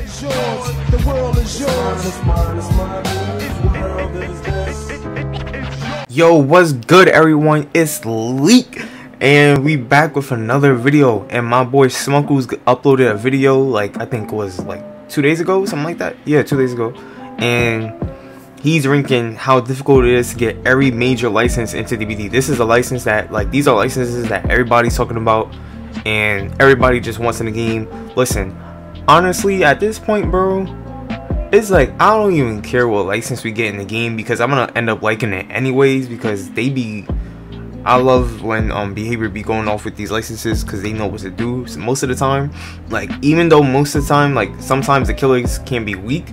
is yours. The world is yours. Yo, what's good, everyone? It's Leak, and we back with another video. And my boy Smunkles uploaded a video, like I think it was like 2 days ago, something like that. Yeah, 2 days ago. And he's ranking how difficult it is to get every major license into DBD. This is a license that, like, these are licenses that everybody's talking about, and everybody just wants in the game. Listen, honestly, at this point, bro, it's like I don't even care what license we get in the game, because I'm gonna end up liking it anyways, because they be, I love when behavior be going off with these licenses, because they know what to do most of the time. Like, even though most of the time, like, sometimes the killers can be weak,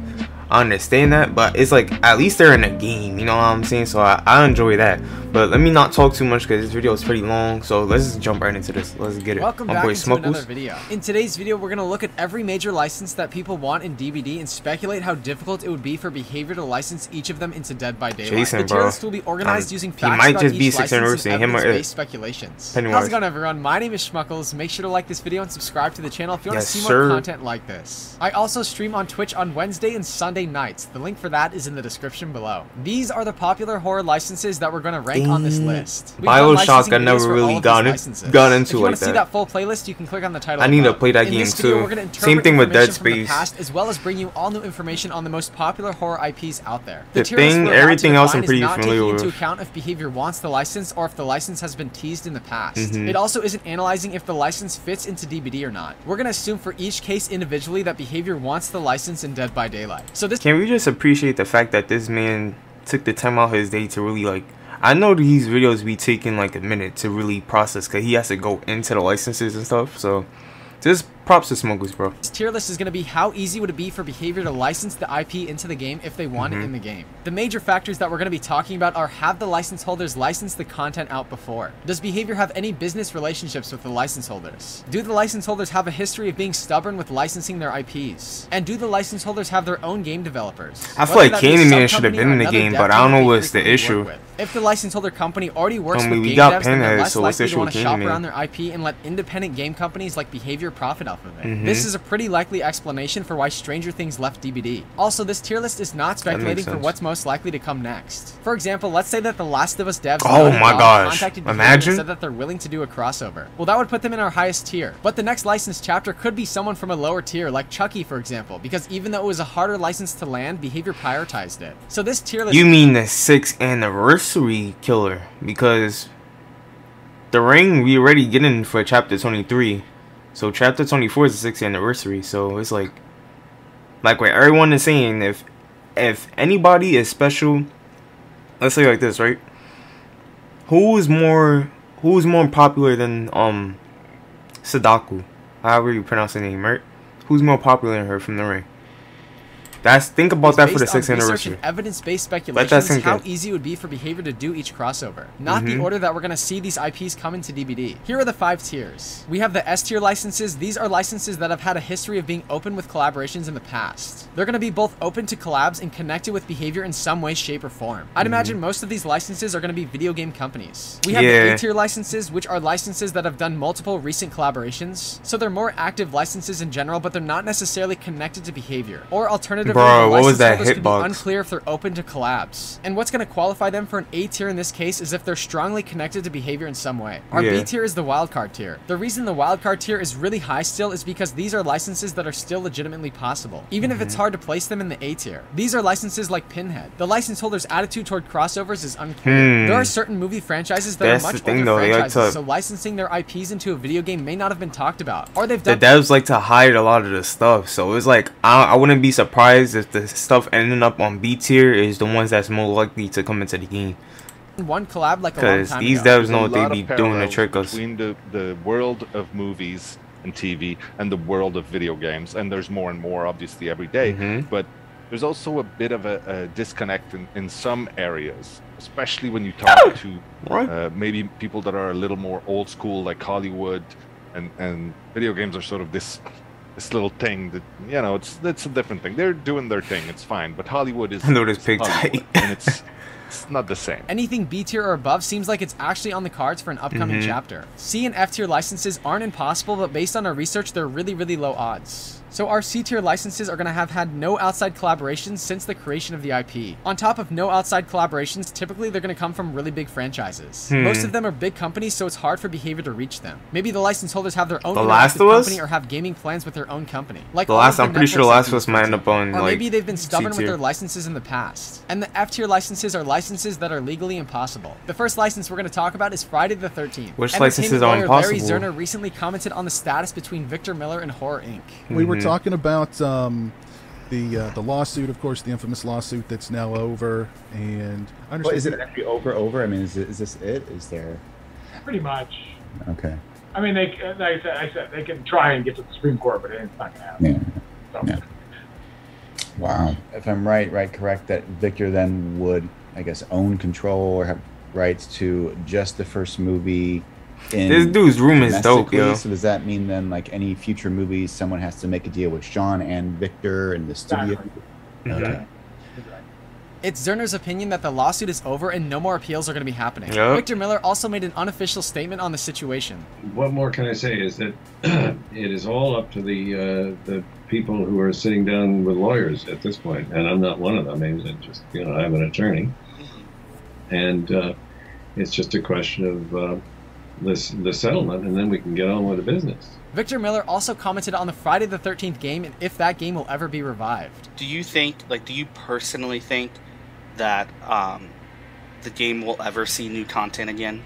I understand that, but it's like at least they're in a game, you know what I'm saying? So I enjoy that. But let me not talk too much, because this video is pretty long, so let's just jump right into this. Let's get it. Welcome back to another video. In today's video, we're going to look at every major license that people want in DBD and speculate how difficult it would be for behavior to license each of them into Dead by Daylight. Jason, the tier list will be organized using facts might about just be each 6th license anniversary, and him or evidence-based speculations. Pennywise. How's it going, everyone? My name is Schmuckles. Make sure to like this video and subscribe to the channel if you want to see more content like this. I also stream on Twitch on Wednesday and Sunday nights. The link for that is in the description below. These are the popular horror licenses that we're going to rank on this list. BIOSHOCK I never really got into if you like want to see that. that full playlist, you can click on the title. I need to play that in game this video, too. We're going to Same thing with Dead Space, Space. Past, as well as bring you all new information on the most popular horror IPs out there. The thing, everything else I'm pretty familiar with. Into account if behavior wants the license or if the license has been teased in the past. It also isn't analyzing if the license fits into DBD or not. We're going to assume for each case individually that behavior wants the license in Dead by Daylight. So this, can we just appreciate the fact that this man took the time out his day to really, like, I know these videos be taking like a minute to really process, because he has to go into the licenses and stuff. So just props to Smunkles, bro. This tier list is going to be how easy would it be for behavior to license the IP into the game if they want it in the game. The major factors that we're going to be talking about are: have the license holders licensed the content out before? Does behavior have any business relationships with the license holders? Do the license holders have a history of being stubborn with licensing their IPs? And do the license holders have their own game developers? I feel like Candyman should have been in the game, but I don't know what's the issue. If the license holder company already works with game got devs, then they're less so likely to want to shop around their IP and let independent game companies like Behavior profit off of it. This is a pretty likely explanation for why Stranger Things left DBD. Also, this tier list is not speculating for what's most likely to come next. For example, let's say that the Last of Us devs contacted Behavior and said that they're willing to do a crossover. Well, that would put them in our highest tier. But the next licensed chapter could be someone from a lower tier, like Chucky, for example, because even though it was a harder license to land, Behavior prioritized it. So this tier list— You mean the 6th anniversary killer? Because the ring we already getting for chapter 23. So chapter 24 is the 6th anniversary. So it's like what everyone is saying, if anybody is special, let's say like this, right? Who's more popular than Sadako? However you pronounce the name, right? Who's more popular than her from the ring? Think about that for the 6th anniversary. Evidence-based speculations how easy it would be for behavior to do each crossover. Not the order that we're going to see these IPs come into DBD. Here are the 5 tiers. We have the S tier licenses. These are licenses that have had a history of being open with collaborations in the past. They're going to be both open to collabs and connected with behavior in some way, shape, or form. I'd imagine most of these licenses are going to be video game companies. We have the A tier licenses, which are licenses that have done multiple recent collaborations. So they're more active licenses in general, but they're not necessarily connected to behavior. Or alternatively, bro, what was that hitbox? Unclear if they're open to collabs. And what's going to qualify them for an A tier in this case is if they're strongly connected to behavior in some way. Our B tier is the wildcard tier. The reason the wildcard tier is really high still is because these are licenses that are still legitimately possible, even if it's hard to place them in the A tier. These are licenses like Pinhead. The license holder's attitude toward crossovers is unclear. There are certain movie franchises that are much older franchises, so licensing their IPs into a video game may not have been talked about. Or they've done— the devs like to hide a lot of the stuff, so it's like I wouldn't be surprised if the stuff ending up on B tier is the ones that's more likely to come into the game. One collab like a long time these ago. devs know what they be doing to trick us. Between the world of movies and TV and the world of video games, and there's more and more obviously every day, but there's also a bit of a disconnect in some areas, especially when you talk to maybe people that are a little more old school, like Hollywood, and video games are sort of this little thing that, you know, it's a different thing. They're doing their thing, it's fine, but Hollywood is— I know this pig tight. And it's not the same. Anything B tier or above seems like it's actually on the cards for an upcoming chapter. C and F tier licenses aren't impossible, but based on our research, they're really, really low odds. So our C-tier licenses are going to have had no outside collaborations since the creation of the IP. On top of no outside collaborations, typically they're going to come from really big franchises. Most of them are big companies, so it's hard for Behavior to reach them. Maybe the license holders have their own company or have gaming plans with their own company. Like I'm pretty sure The Last of Us might end up on, or maybe they've been stubborn with their licenses in the past. And the F-tier licenses are licenses that are legally impossible. The first license we're going to talk about is Friday the 13th. Which licenses are impossible? Larry Zerner recently commented on the status between Victor Miller and Horror Inc. We were talking about the lawsuit, of course, the infamous lawsuit that's now over, and I understand. Well, is it actually over? I mean, is this it? Is there? Pretty much. Okay. I mean, like I said, they can try and get to the Supreme Court, but it's not gonna happen. Yeah. Wow. If I'm correct, that Victor then would, I guess, own control or have rights to just the first movie. This dude's room is dope, yo. So does that mean then, like, any future movies, someone has to make a deal with Sean and Victor and the studio? Okay. It's Zerner's opinion that the lawsuit is over and no more appeals are going to be happening. Yep. Victor Miller also made an unofficial statement on the situation. What more can I say is that it is all up to the people who are sitting down with lawyers at this point, and I'm not one of them. I'm just, I'm an attorney, and it's just a question of the settlement, and then we can get on with the business. Victor Miller also commented on the Friday the 13th game and if that game will ever be revived. Do you personally think that the game will ever see new content again?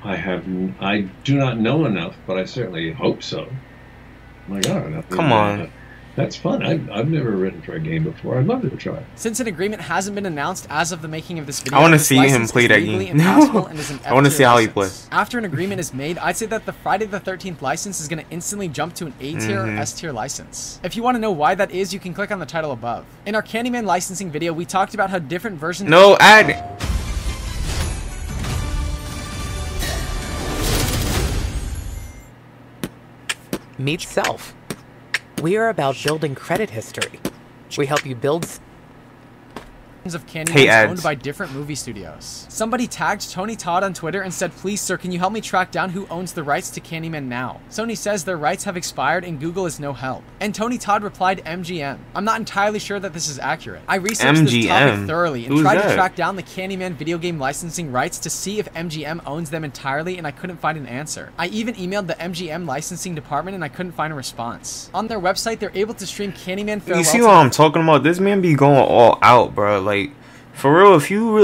I do not know enough, but I certainly hope so. My God. Come on. That's fun. I've never written for a game before. I'd love to try. Since an agreement hasn't been announced as of the making of this video, I want to see him play that game. I want to see how he plays. After an agreement is made, I'd say that the Friday the 13th license is going to instantly jump to an A-tier or S-tier license. If you want to know why that is, you can click on the title above. In our Candyman licensing video, we talked about how different versions... No, add... Meet Self. We are about building credit history. We help you build of Candyman owned by different movie studios. Somebody tagged Tony Todd on Twitter and said, "Please sir, can you help me track down who owns the rights to Candyman now? Sony says their rights have expired and Google is no help." And Tony Todd replied, "MGM." I'm not entirely sure that this is accurate. I researched this topic thoroughly and tried to track down the Candyman video game licensing rights to see if MGM owns them entirely, and I couldn't find an answer. I even emailed the MGM licensing department and I couldn't find a response. On their website, they're able to stream Candyman Farewell. You see what I'm talking about? This man be going all out, bro. Like, for real,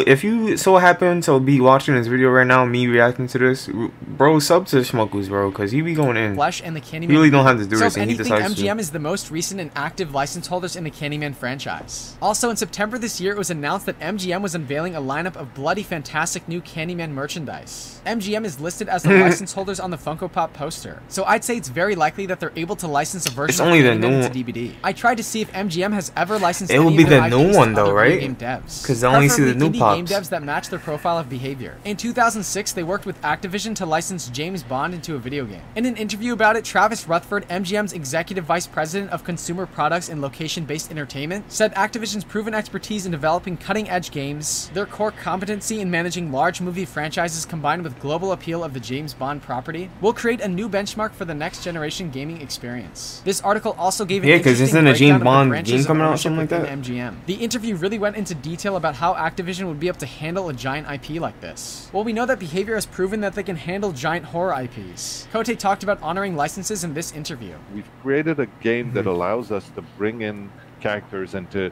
if you so happen to be watching this video right now, me reacting to this, bro, sub to Schmuckles, bro, because he be going in. Flesh and the Candyman. You really don't have to do so this, and he decides MGM to. is the most recent and active license holders in the Candyman franchise. Also, in September this year, it was announced that MGM was unveiling a lineup of bloody fantastic new Candyman merchandise. MGM is listed as the license holders on the Funko Pop poster, so I'd say it's very likely that they're able to license a version of Candyman to DBD. I tried to see if MGM has ever licensed it will any be of their the new IPs one to though, other right? game devs. Because I only see the new pops. Game devs that match their profile of behavior. In 2006, they worked with Activision to license James Bond into a video game. In an interview about it, Travis Rutherford, MGM's executive vice president of consumer products and location-based entertainment, said Activision's proven expertise in developing cutting-edge games, their core competency in managing large movie franchises combined with global appeal of the James Bond property, will create a new benchmark for the next generation gaming experience. This article also gave an interesting breakdown of the James Bond branches game of coming out, ownership something like that? within MGM. The interview really went into detail about how Activision would be able to handle a giant IP like this. Well, we know that Behavior has proven that they can handle giant horror IPs. Kote talked about honoring licenses in this interview. We've created a game that allows us to bring in characters and to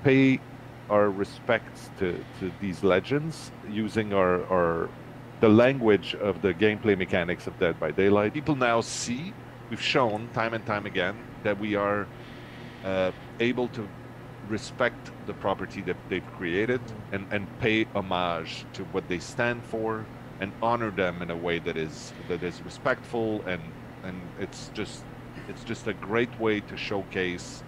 pay our respects to these legends using the language of the gameplay mechanics of Dead by Daylight. People now see, we've shown time and time again, that we are able to respect the property that they've created and pay homage to what they stand for and honor them in a way that is respectful, and it's just a great way to showcase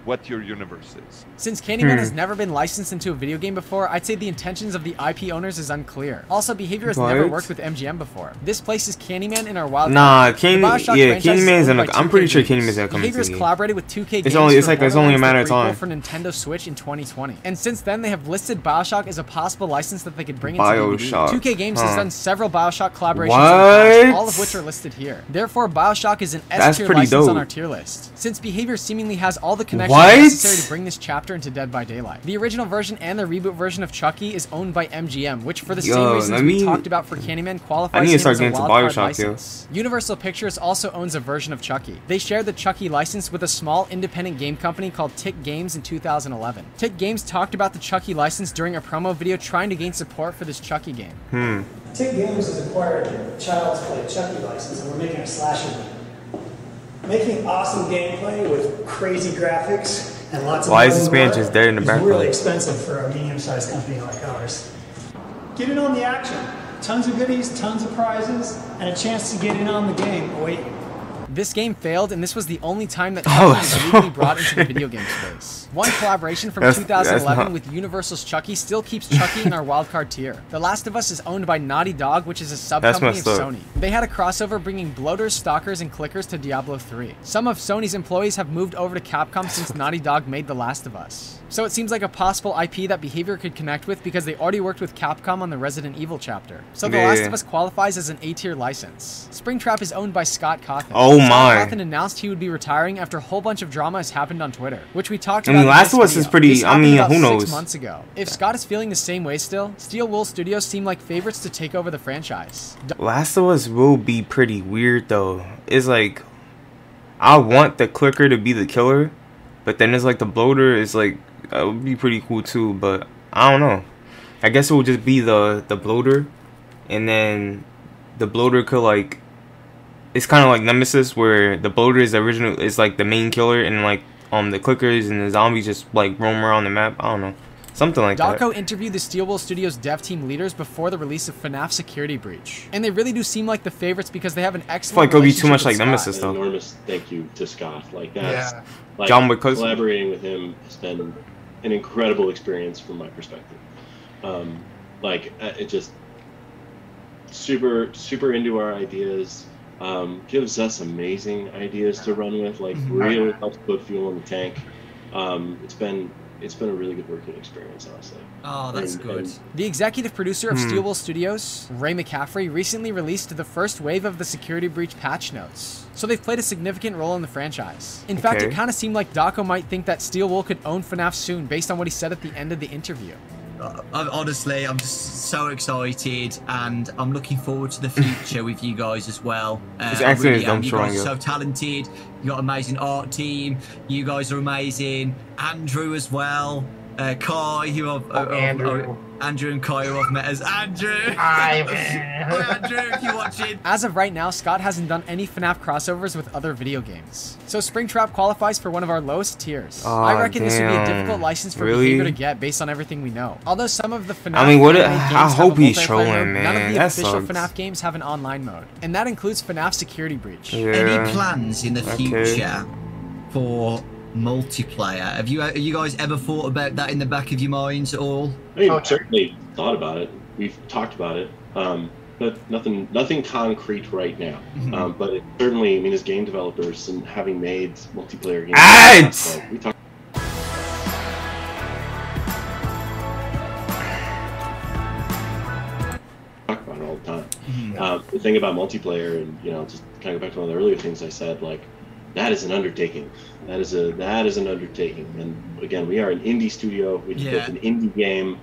what your universe is. Since Candyman has never been licensed into a video game before, I'd say the intentions of the IP owners is unclear. Also, Behavior has never worked with MGM before. This places Candyman in our wild card. Candyman's in I'm pretty sure Candyman's gonna come into Behavior's collaborated with 2K Games it's only a matter of time for Nintendo Switch in 2020. And since then, they have listed BioShock as a possible license that they could bring into BioShock. DVD. 2K Games has done several BioShock collaborations in the past, all of which are listed here. Therefore, BioShock is an S-tier license on our tier list, since Behavior seemingly has all the connections necessary to bring this chapter into Dead by Daylight. The original version and the reboot version of Chucky is owned by MGM, which for the same reasons we talked about for Candyman qualifies him as a wildcard license. Universal Pictures also owns a version of Chucky. They shared the Chucky license with a small independent game company called Tick Games in 2011. Tick Games talked about the Chucky license during a promo video trying to gain support for this Chucky game. Tick Games has acquired the Child's Play Chucky license, and we're making a slasher game. Making awesome gameplay with crazy graphics and lots of Why is this man just there in the background? Really expensive for a medium-sized company like ours. Get in on the action. Tons of goodies, tons of prizes, and a chance to get in on the game await you. This game failed, and this was the only time that Chucky was legally brought into the video game space. One collaboration from 2011 with Universal's Chucky still keeps Chucky in our wildcard tier. The Last of Us is owned by Naughty Dog, which is a sub-company of Sony. They had a crossover bringing bloaters, stalkers, and clickers to Diablo 3. Some of Sony's employees have moved over to Capcom since Naughty Dog made The Last of Us. So it seems like a possible IP that Behavior could connect with because they already worked with Capcom on the Resident Evil chapter. So The Last of Us qualifies as an A-tier license. Springtrap is owned by Scott Cawthon. Oh my. Scott Cawthon announced he would be retiring after a whole bunch of drama has happened on Twitter, which we talked about. Last of Us is pretty, who knows? 6 months ago. If Scott is feeling the same way still, Steel Wool Studios seem like favorites to take over the franchise. Last of Us will be pretty weird though. It's like, I want the clicker to be the killer, but then it's like the bloater is like, it would be pretty cool too, but I don't know. I guess it would just be the bloater, and then the bloater could like, it's kind of like Nemesis where the bloater is the original, is like the main killer, and like the clickers and the zombies just like roam around the map. I don't know. Something like that. Dawko interviewed the Steel Wool Studios dev team leaders before the release of FNAF Security Breach. And they really do seem like the favorites because they have an excellent relationship. I feel like it'll be too much like Nemesis though. An enormous thank you to Scott. Like that's like John Wick collaborating with him has been an incredible experience from my perspective. It just super into our ideas. Gives us amazing ideas to run with. Like really helps put fuel in the tank. It's been a really good working experience, honestly. Oh, that's good. The executive producer of Steel Wool Studios, Ray McCaffrey, recently released the first wave of the Security Breach patch notes. So they've played a significant role in the franchise. In fact, it kind of seemed like Dawko might think that Steel Wool could own FNAF soon based on what he said at the end of the interview. Honestly, I'm just so excited, and I'm looking forward to the future with you guys as well. You guys are so talented. You got an amazing art team. You guys are amazing. Andrew as well. Kai, Andrew and Kai who I've met as Andrew. Hi, Andrew, if you're watching. As of right now, Scott hasn't done any FNAF crossovers with other video games. So Springtrap qualifies for one of our lowest tiers. I reckon this would be a difficult license for Behavior to get based on everything we know. Although some of the FNAF I hope he's trolling, man. None of the official FNAF games have an online mode. And that includes FNAF Security Breach. Any plans in the future for multiplayer? Have you guys ever thought about that in the back of your minds at all? I mean, certainly thought about it. We've talked about it, but nothing concrete right now. But it certainly, I mean, as game developers and having made multiplayer games, we talk. About it all the time. The thing about multiplayer, and just kind of go back to one of the earlier things I said, like, that is an undertaking. That is an undertaking. And again, we are an indie studio. We just built an indie game,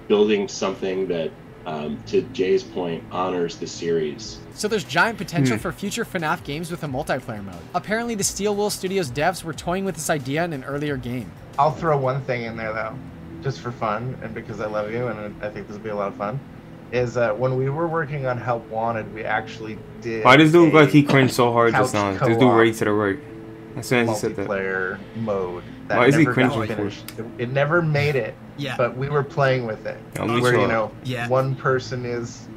building something that, to Jay's point, honors the series. So there's giant potential for future FNAF games with a multiplayer mode. Apparently, the Steel Wool Studios devs were toying with this idea in an earlier game. I'll throw one thing in there though, just for fun and because I love you and I think this will be a lot of fun. Is when we were working on Help Wanted, we actually did. Why does dude look like he cringed so hard just now? This dude right to the right. As soon as he said that. Multiplayer mode. Why is he cringing for? It never made it. Yeah. But we were playing with it. Oh, where one person is,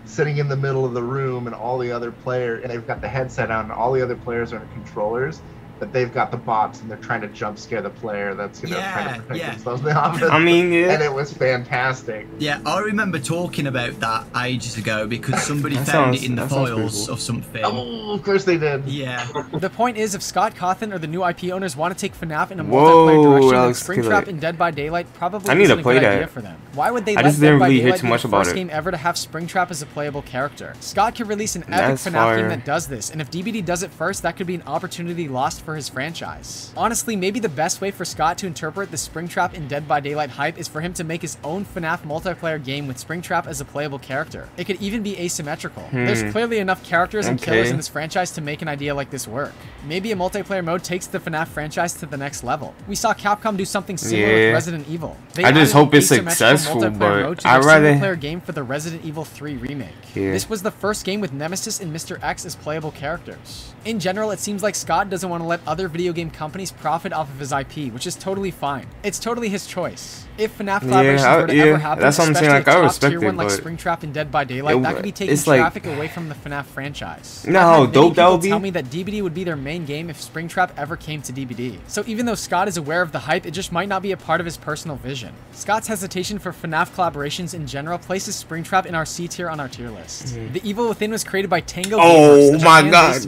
sitting in the middle of the room, and all the other players, and they've got the headset on, and all the other players are in controllers, but they've got the bots, and they're trying to jump scare the player that's trying to protect themselves in the office. I mean, and it was fantastic. Yeah, I remember talking about that ages ago because somebody found it in the files of something. Oh, of course they did. Yeah. The point is, if Scott Cawthon or the new IP owners want to take FNAF in a multiplayer direction, then Springtrap and Dead by Daylight probably isn't a good idea for them. Why would they let Dead by Daylight be the first game ever to have Springtrap as a playable character? Scott could release an epic FNAF game that does this, and if DBD does it first, that could be an opportunity lost for his franchise. Honestly, maybe the best way for Scott to interpret the Springtrap and Dead by Daylight hype is for him to make his own FNAF multiplayer game with Springtrap as a playable character. It could even be asymmetrical. There's clearly enough characters and killers in this franchise to make an idea like this work. Maybe a multiplayer mode takes the FNAF franchise to the next level. We saw Capcom do something similar with Resident Evil. I just hope it's successful, but I'd rather multiplayer game for the Resident Evil 3 remake. This was the first game with Nemesis and Mr. X as playable characters. In general, it seems like Scott doesn't want to let other video game companies profit off of his IP, which is totally fine. It's totally his choice. If FNAF collaborations were to ever happen, that's what I'm saying. Like, I respect tier 1 it, like but Springtrap and Dead by Daylight, that could be taking traffic away from the FNAF franchise. You know how dope that would be? Tell me that DBD would be their main game if Springtrap ever came to DBD. So even though Scott is aware of the hype, it just might not be a part of his personal vision. Scott's hesitation for FNAF collaborations in general places Springtrap in our C tier on our tier list. The Evil Within was created by Tango Gameworks, my god,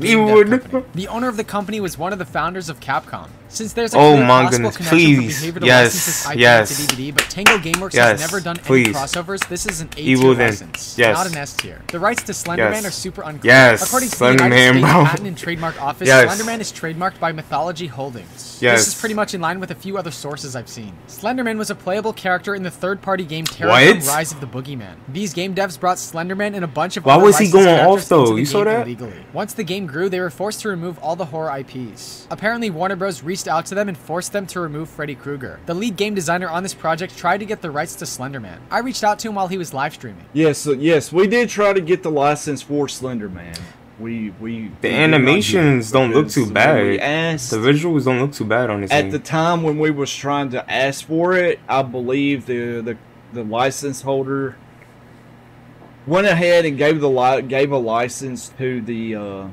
the owner of the company was one of the founders of Capcom. Since there's a possible connection for behavior to license this IP to DBD, but Tango Gameworks has never done any crossovers, this is an A tier license, not an S tier. The rights to Slenderman are super unclear. According to the United States Patent and Trademark Office, Slenderman is trademarked by Mythology Holdings. This is pretty much in line with a few other sources I've seen. Slenderman was a playable character in the third-party game Terraform Rise of the Boogeyman. These game devs brought Slenderman and a bunch of other licensed characters into the game illegally. Once the game grew, they were forced to remove all the horror IPs. Apparently, Warner Bros. Reached out to them and forced them to remove Freddy Krueger. The lead game designer on this project tried to get the rights to Slenderman. I reached out to him while he was live streaming. Yes, we did try to get the license for Slenderman. The animations don't look too bad. The visuals don't look too bad on this game. At the time when we was trying to ask for it, I believe the license holder went ahead and gave a license to the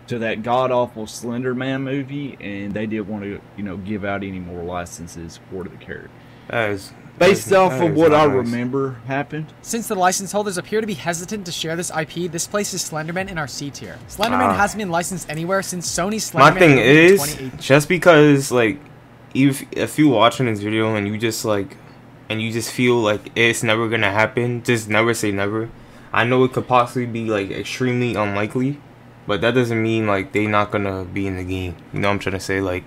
to that god-awful Slenderman movie, and they didn't want to give out any more licenses for the character. Based off of what I remember happened. Since the license holders appear to be hesitant to share this IP, this places Slenderman in our C tier. Slenderman hasn't been licensed anywhere since Sony's Slenderman. My thing is, just because if you watching this video and you just feel like it's never gonna happen, just never say never. I know it could possibly be extremely unlikely, but that doesn't mean they not gonna be in the game. You know what I'm trying to say? Like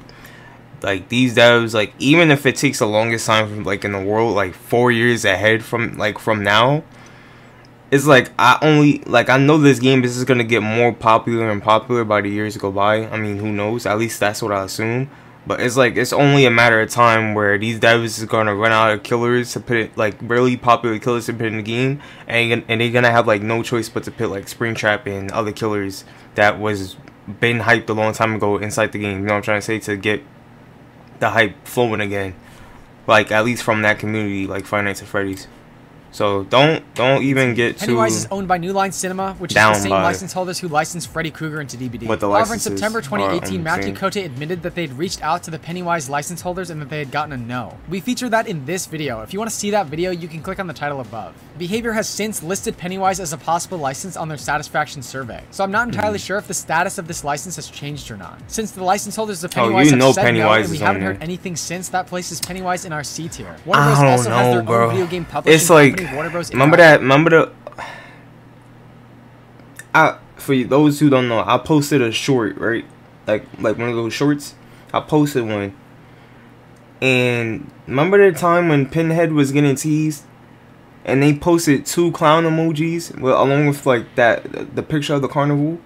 these devs, even if it takes the longest time from in the world, 4 years ahead from now, it's I know this game is just gonna get more popular and popular by the years go by. I mean, who knows? At least that's what I assume. But it's only a matter of time where these devs is gonna run out of killers to put it, really popular killers to put in the game, and they're gonna have no choice but to put Springtrap and other killers that was been hyped a long time ago inside the game. You know what I'm trying to say, to get the hype flowing again, at least from that community, Five Nights at Freddy's. So don't even get too. Pennywise is owned by New Line Cinema, which is the same license holders who licensed Freddy Krueger into DBD. However, in September 2018, Matthew Cote admitted that they'd reached out to the Pennywise license holders and that they had gotten a no. We featured that in this video. If you want to see that video, you can click on the title above. Behavior has since listed Pennywise as a possible license on their satisfaction survey, so I'm not entirely sure if the status of this license has changed or not. Since the license holders of Pennywise have said no and we haven't heard anything since, that places Pennywise in our C tier. Warner Bros. Also has their own video game publishing company. For those who don't know, I posted a short, right? Like one of those shorts. I posted one. And remember the time when Pinhead was getting teased? And they posted 2 clown emojis along with the picture of the carnival?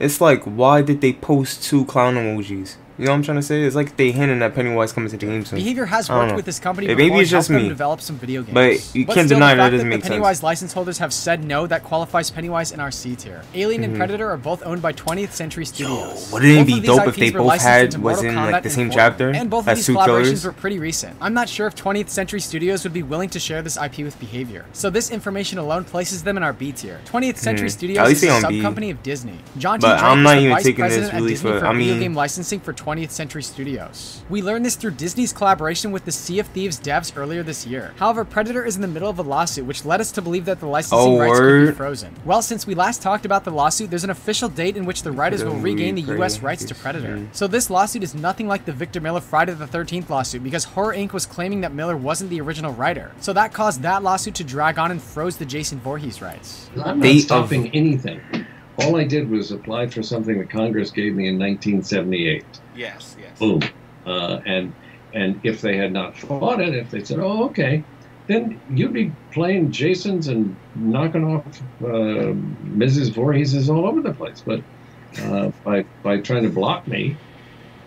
It's why did they post 2 clown emojis? You know what I'm trying to say? It's like they hinting at Pennywise coming to the game soon. Behavior has worked with this company maybe before it's just and helped me. them develop some video games. But you can't deny that doesn't make sense. Pennywise license holders have said no, that qualifies Pennywise in our C tier. Alien and Predator are both owned by 20th Century Studios. Wouldn't it be dope if they both was in like the same chapter? And both of these collaborations were pretty recent. I'm not sure if 20th Century Studios would be willing to share this IP with Behavior. So this information alone places them in our B tier. 20th Century Studios is a sub-company of Disney. John T. Drake is the vice president at Disney for video game licensing for 20th Century Studios. We learned this through Disney's collaboration with the Sea of Thieves devs earlier this year. However, Predator is in the middle of a lawsuit, which led us to believe that the licensing rights could be frozen. Well, since we last talked about the lawsuit, there's an official date in which the writers will regain the US rights to Predator. So this lawsuit is nothing like the Victor Miller Friday the 13th lawsuit, because Horror Inc. was claiming that Miller wasn't the original writer. So that caused that lawsuit to drag on and froze the Jason Voorhees rights. I'm not stopping anything. All I did was apply for something that Congress gave me in 1978. Yes, yes. Boom. And if they had not fought it, if they said, "Oh, okay," then you'd be playing Jasons and knocking off Mrs. Voorhees all over the place. But by trying to block me,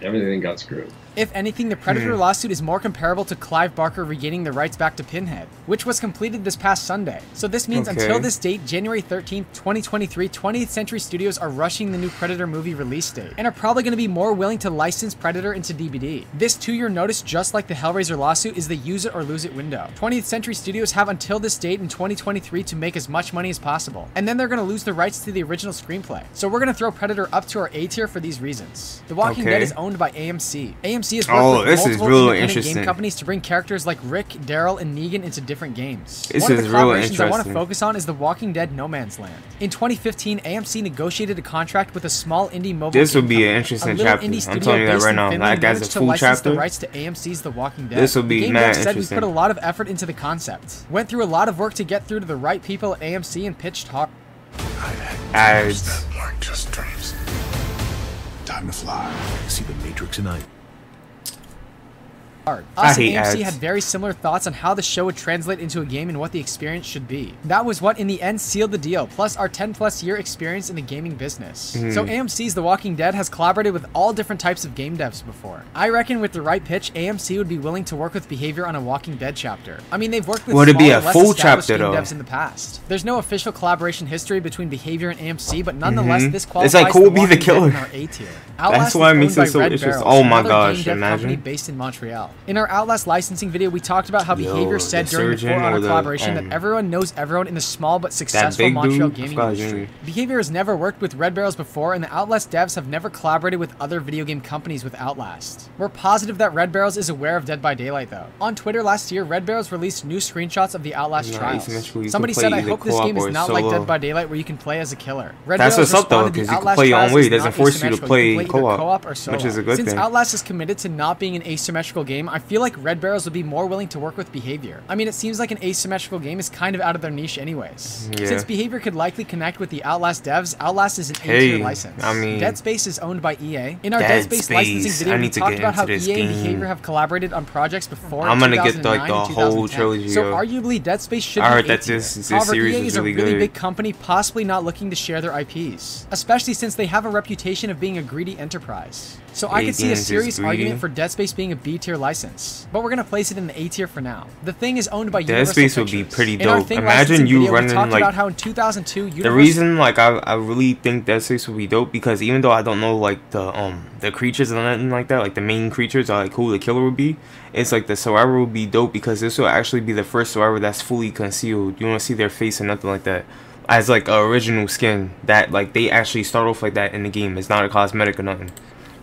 everything got screwed. If anything, the Predator lawsuit is more comparable to Clive Barker regaining the rights back to Pinhead, which was completed this past Sunday. So this means until this date, January 13th, 2023, 20th Century Studios are rushing the new Predator movie release date, and are probably going to be more willing to license Predator into DBD. This 2-year notice, just like the Hellraiser lawsuit, is the use it or lose it window. 20th Century Studios have until this date in 2023 to make as much money as possible, and then they're going to lose the rights to the original screenplay. So we're going to throw Predator up to our A tier for these reasons. The Walking Dead is owned by AMC. AMC has worked with multiple independent game companies to bring characters like Rick, Daryl, and Negan into different games. One of the collaborations I want to focus on is The Walking Dead No Man's Land. In 2015, AMC negotiated a contract with a small indie mobile This would be an interesting chapter. I'm telling you that right now. Like as a full chapter, the rights to AMC's The Walking Dead. This will be mad interesting. We put a lot of effort into the concept. Went through a lot of work to get through to the right people at AMC and pitched hard. Ads. Like just dreams. Time to fly. See the Matrix tonight. Us and AMC had very similar thoughts on how the show would translate into a game and what the experience should be. That was what in the end sealed the deal, plus our 10+ year experience in the gaming business. So AMC's The Walking Dead has collaborated with all different types of game devs before. I reckon with the right pitch, AMC would be willing to work with Behavior on a Walking Dead chapter. I mean, they've worked with would it be a full chapter game though? Devs in the past. There's no official collaboration history between Behavior and AMC, but nonetheless, this qualifies it's like who would be the killer? In our A tier. That's why it makes it so interesting. Oh my gosh, imagine. Based in Montreal. In our Outlast licensing video, we talked about how Behavior said during the For Honor collaboration that everyone knows everyone in the small but successful Montreal gaming industry. Behavior has never worked with Red Barrels before, and the Outlast devs have never collaborated with other video game companies with Outlast. We're positive that Red Barrels is aware of Dead by Daylight though. On Twitter last year, Red Barrels released new screenshots of the Outlast trials. Somebody said, "I hope this game is not like Dead by Daylight where you can play as a killer." That's what's up though, because you can play your own way. It doesn't force you to play co-op, which is a good thing. Since Outlast is committed to not being an asymmetrical game, I feel like Red Barrels would be more willing to work with Behavior. I mean, it seems like an asymmetrical game is kind of out of their niche anyways. Since Behavior could likely connect with the Outlast devs, Outlast is an A-tier license. I mean, Dead Space is owned by EA. In our Dead Space licensing video, we talked about how EA and Behavior have collaborated on projects before. I'm gonna get like the whole trilogy. So arguably, Dead Space should be I heard that this series EA is a really big company, possibly not looking to share their IPs, especially since they have a reputation of being a greedy enterprise. So I could see a serious argument for Dead Space being a B-tier license, but we're gonna place it in the A-tier for now. The thing is owned by Universal Dead Space would be pretty dope. Imagine you running like about how in 2002, the reason like I really think Dead Space would be dope because even though I don't know like the creatures and nothing like that, like the main creatures are like who the killer would be, it's like the survivor would be dope because this will actually be the first survivor that's fully concealed. You won't see their face or nothing like that. As like an original skin that like they actually start off like that in the game. It's not a cosmetic or nothing.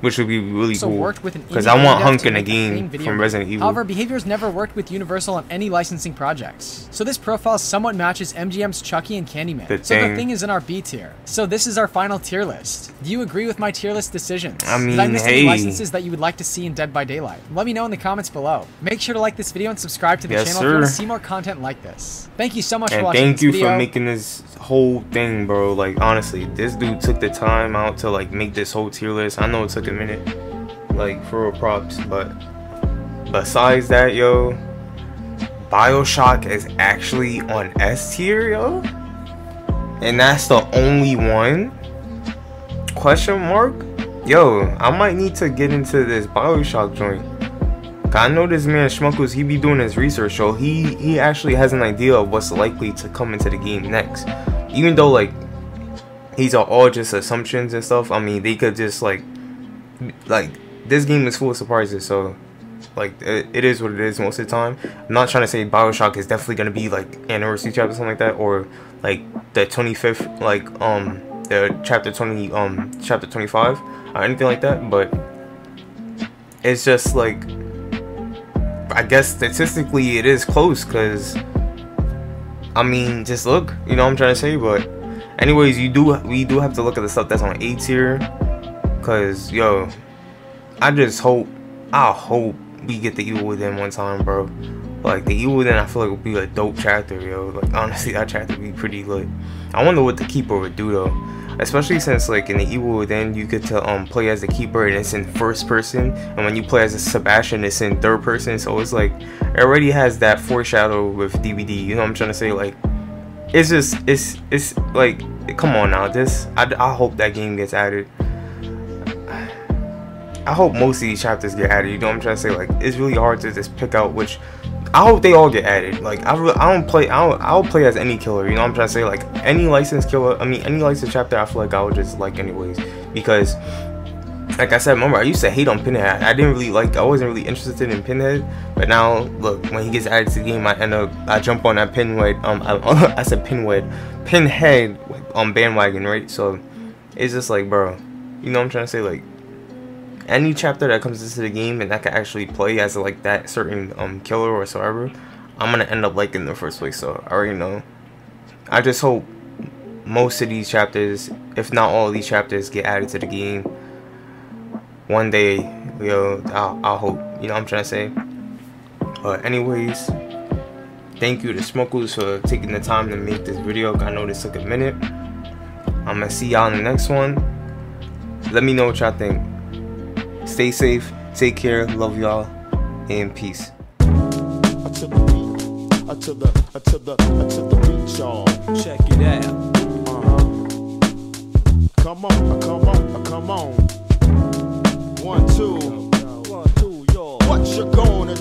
Which would be really cool, because I want Hunk in a game from Resident Evil. However, Behavior's never worked with Universal on any licensing projects, so this profile somewhat matches MGM's Chucky and Candyman. So the thing is in our B tier. So this is our final tier list. Do you agree with my tier list decisions? I mean, did I miss any licenses that you would like to see in Dead by Daylight? Let me know in the comments below. Make sure to like this video and subscribe to the channel if you want to see more content like this. Thank you so much for watching this video. Thank you for making this whole thing, bro. Like, honestly, this dude took the time out to like make this whole tier list. I know it took a minute. Like, for real props, but besides that, yo, BioShock is actually on S tier, yo, and that's the only one? Question mark? yo, I might need to get into this BioShock joint. I know this man Schmuckles, he be doing his research, so he actually has an idea of what's likely to come into the game next. Even though like these are all just assumptions and stuff, I mean they could just like this game is full of surprises, so like it is what it is most of the time. I'm not trying to say BioShock is definitely gonna be like anniversary chapter or something like that, or like the 25th, like the chapter 20 chapter 25 or anything like that, but it's just like, I guess statistically it is close, because I mean just look, you know what I'm trying to say. But anyways, we do have to look at the stuff that's on A tier, because yo, I hope we get the Evil Within one time, bro. Like the Evil Within, I feel like would be a dope chapter, yo. Like honestly, that chapter would be pretty lit. I wonder what the Keeper would do though, especially since like in the Evil Within you get to play as the Keeper and it's in first person, and when you play as a Sebastian it's in third person. So it's like it already has that foreshadow with DBD. You know what I'm trying to say? Like it's just it's like, come on now. I hope that game gets added. I hope most of these chapters get added. You know what I'm trying to say? Like it's really hard to just pick out which. I hope they all get added. Like I'll play as any killer. You know what I'm trying to say? Like any licensed killer. I mean any licensed chapter. I feel like I would just like anyways, because like I said, remember I used to hate on Pinhead. I wasn't really interested in Pinhead. But now look, when he gets added to the game, I jump on that Pinhead. I said Pinhead bandwagon, right? So it's just like, bro, you know what I'm trying to say? Like any chapter that comes into the game and that can actually play as like that certain killer or whatsoever, I'm gonna end up liking in the first place. So I already know. I just hope most of these chapters, if not all of these chapters, get added to the game one day. Yo, I'll hope. You know what I'm trying to say? But anyways, thank you to Schmuckles for taking the time to make this video. I know this took a minute. I'm gonna see y'all in the next one. Let me know what y'all think. Stay safe, take care, love y'all, and peace. To the beat, y'all. Check it out. Come on. 1, 2, y'all. What you gonna do?